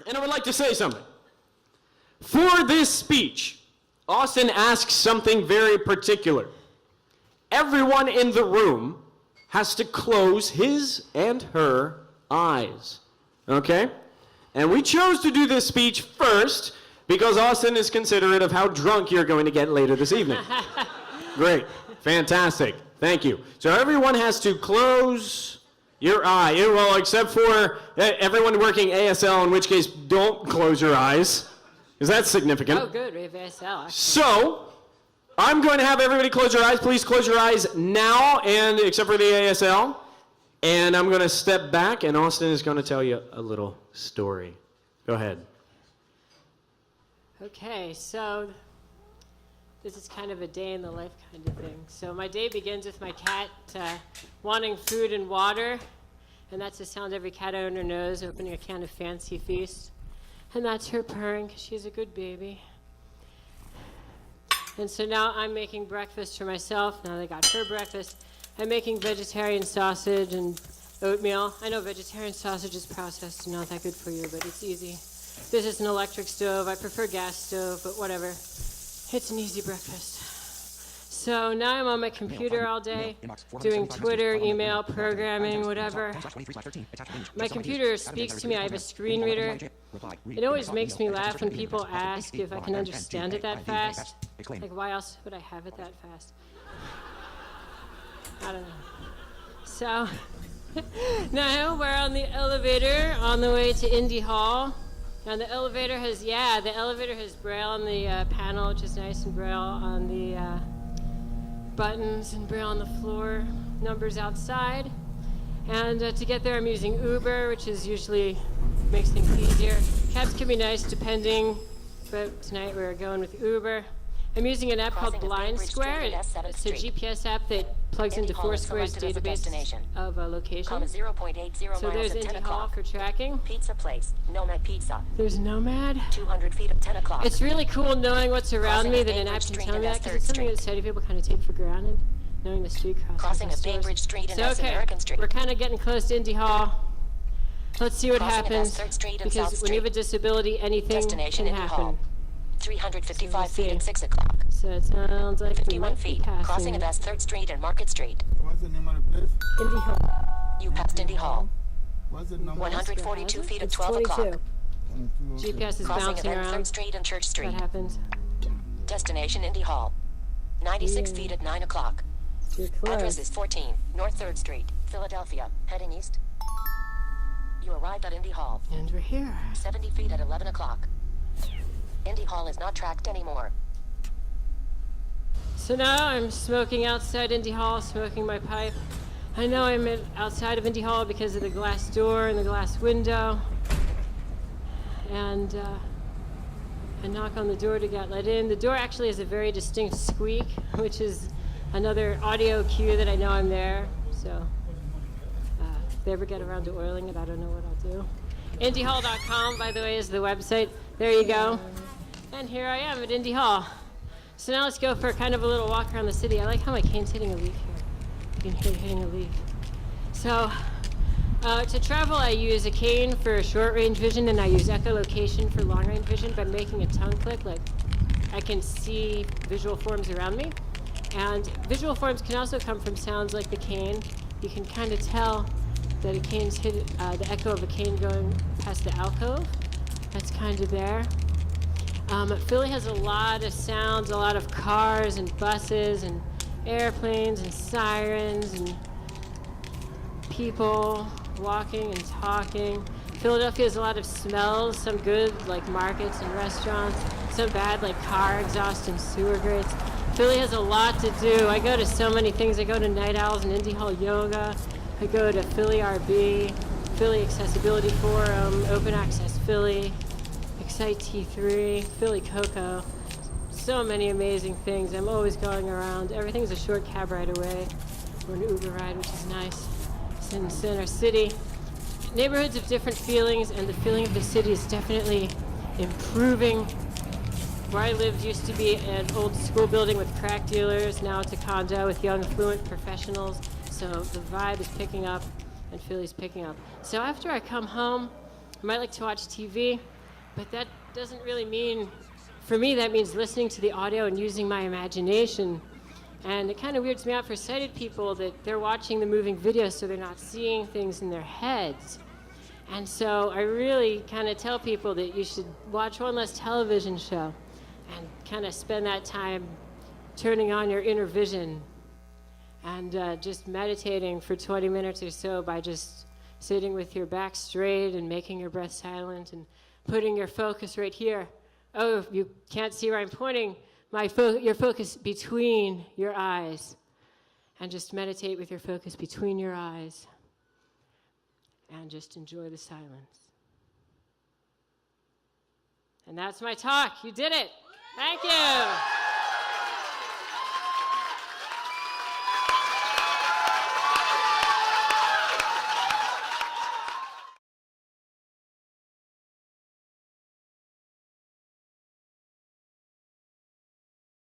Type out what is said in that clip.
And I would like to say something. For this speech, Austin asks something very particular. Everyone in the room has to close his and her eyes, okay? And we chose to do this speech first because Austin is considerate of how drunk you're going to get later this evening. Great, fantastic, thank you. So everyone has to close your eye, well, except for everyone working ASL, in which case don't close your eyes, because that's significant. Oh, good, we have ASL. So, I'm going to have everybody close your eyes. Please close your eyes now, and except for the ASL. And I'm going to step back, and Austin is going to tell you a little story. Go ahead. Okay, so this is kind of a day in the life kind of thing. So my day begins with my cat wanting food and water, and that's the sound every cat owner knows, opening a can of Fancy Feast. And that's her purring, because she's a good baby. And so now I'm making breakfast for myself. Now they got her breakfast. I'm making vegetarian sausage and oatmeal. I know vegetarian sausage is processed and not that good for you, but it's easy. This is an electric stove. I prefer gas stove, but whatever. It's an easy breakfast. So now I'm on my computer all day, doing Twitter, email, programming, whatever. My computer speaks to me. I have a screen reader. It always makes me laugh when people ask if I can understand it that fast. Like, why else would I have it that fast? I don't know. So now we're on the elevator on the way to Indy Hall. Now the elevator has Braille on the panel, which is nice, and Braille on the buttons, and Braille on the floor, numbers outside. And to get there, I'm using Uber, which is usually makes things easier. Cabs can be nice depending, but tonight we're going with Uber. I'm using an app called Blind Square. It's a GPS app that plugs into Foursquare's database of location. So there's Indy Hall for tracking. Pizza place, Nomad Pizza. There's Nomad. 200 feet at 10 o'clock. It's really cool knowing what's around me that an app can tell me that, because it's something that steady people kind of take for granted, knowing the street crossing of Bainbridge Street and West American Street. We're kind of getting close to Indy Hall. Let's see what happens, because when you have a disability, anything can happen. 355 feet at 6 o'clock. So it sounds like 51 feet, crossing of West 3rd Street and Market Street. What's the name of the place? Indy Hall. You passed Indy Hall. What's the number? 142 feet at It's 12 o'clock. 22, okay. GPS is Crossing of bouncing around. 3rd Street and Church Street. What happens? Destination Indy Hall. 96 Yeah. feet at 9 o'clock. You're close. Address is 14 North 3rd Street, Philadelphia. Heading east. You arrived at Indy Hall. And we're here. 70 feet at 11 o'clock. Indy Hall is not tracked anymore. So now I'm smoking outside Indy Hall, smoking my pipe. I know I'm outside of Indy Hall because of the glass door and the glass window. And I knock on the door to get let in. The door actually has a very distinct squeak, which is another audio cue that I know I'm there. So if they ever get around to oiling it, I don't know what I'll do. IndyHall.com, by the way, is the website. There you go. And here I am at Indy Hall. So now let's go for kind of a little walk around the city. I like how my cane's hitting a leaf here. You can hear it hitting a leaf. So to travel, I use a cane for short-range vision, and I use echolocation for long-range vision by making a tongue click. Like, I can see visual forms around me. And visual forms can also come from sounds like the cane. You can kind of tell that a cane's hit, the echo of a cane going past the alcove. That's kind of there. Philly has a lot of sounds, a lot of cars and buses and airplanes and sirens and people walking and talking. Philadelphia has a lot of smells, some good like markets and restaurants, some bad like car exhaust and sewer grates. Philly has a lot to do. I go to so many things. I go to Night Owls and Indy Hall Yoga. I go to Philly RB, Philly Accessibility Forum, Open Access Philly, Excite T3, Philly Cocoa. So many amazing things. I'm always going around. Everything's a short cab ride away, or an Uber ride, which is nice. It's in Center City. Neighborhoods have different feelings, and the feeling of the city is definitely improving. Where I lived used to be an old school building with crack dealers. Now it's a condo with young, affluent professionals. So the vibe is picking up, and Philly's picking up. So after I come home, You might like to watch TV, but that doesn't really mean, for me, that means listening to the audio and using my imagination. And it kind of weirds me out for sighted people that they're watching the moving video so they're not seeing things in their heads. And so I really kind of tell people that you should watch one less television show and kind of spend that time turning on your inner vision and just meditating for 20 minutes or so by just sitting with your back straight and making your breath silent and putting your focus right here. Oh, if you can't see where I'm pointing, your focus between your eyes. And just meditate with your focus between your eyes. And just enjoy the silence. And that's my talk. You did it. Thank you.